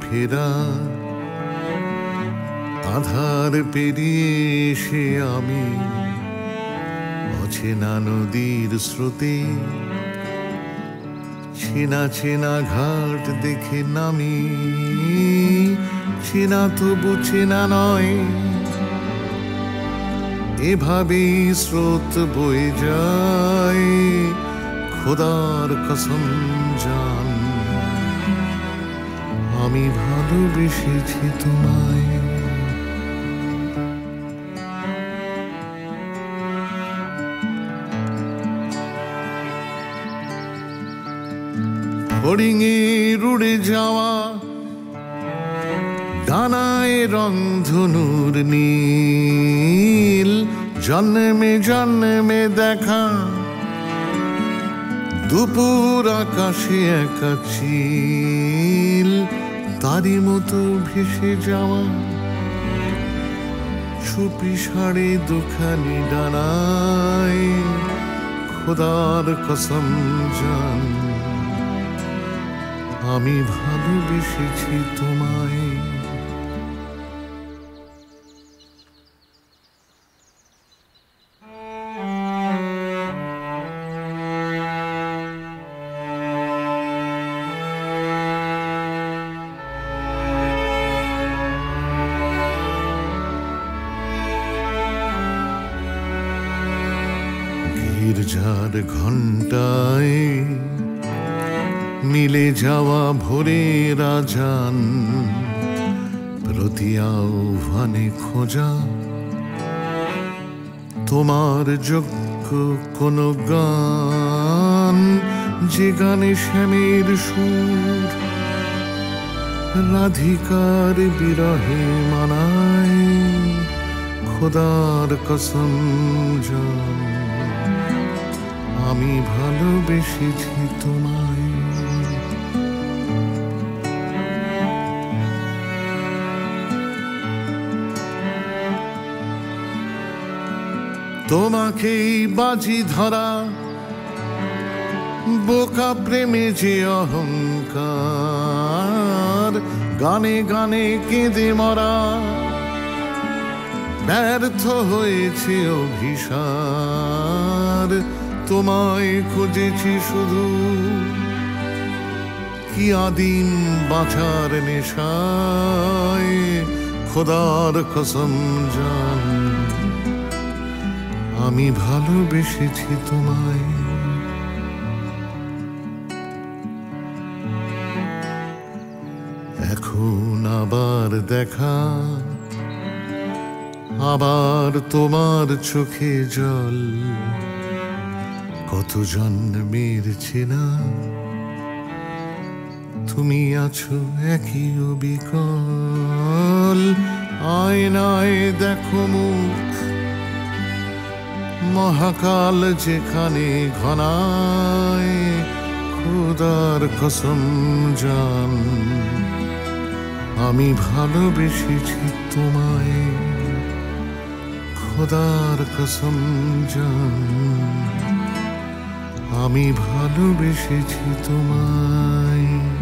ফেরা আধার পেরিয়ে এসে আমি অচেনা নদীর স্রোতে চেনা চেনা ঘাট দেখে নামি চেনা তবু চেনা নয় এভাবেই স্রোত বয়ে যায় খোদার কসম জান আমি ভালোবেসেছি তোমায় ফড়িংয়ে উড়ে যাওয়া ডানায় রংধনুর নীল জন্মে জন্মে দেখা দুপুর আকাশে একা চিল তারই মতো ভেসে যাওয়া চুপি সাড়ে দুখানি ডানায় খোদার কসম জান আমি ভালোবেসেছি তোমায় গির্জার ঘণ্টায় মিলে যাওয়া ভোরের আজান প্রতি আহ্বানে খোঁজা তোমার যোগ্য কোন গান যে গানে শ্যামের সুর রাধিকার বিরহে মানায় খোদার কসম জান আমি ভালোবেসেছি তোমায় তোমাকেই বাজি ধরা বোকা প্রেমে যে অহংকার গানে গানে কেঁদে মরা ব্যর্থ হয়েছে অভিসার তোমায় খুঁজেছি শুধু কি আদিম বাঁচার নেশায় খোদার কসম জান আমি ভালোবেসেছি তোমায় এখন আবার দেখা আবার তোমার চোখে জল কত জন্মের চেনা তুমি আছো একই অবিকল আয়নায় দেখো মুখ মহাকাল যেখানে ঘনায় খোদার কসম জান আমি ভালোবেসেছি তোমায় খোদার কসম জান আমি ভালোবেসেছি তোমায়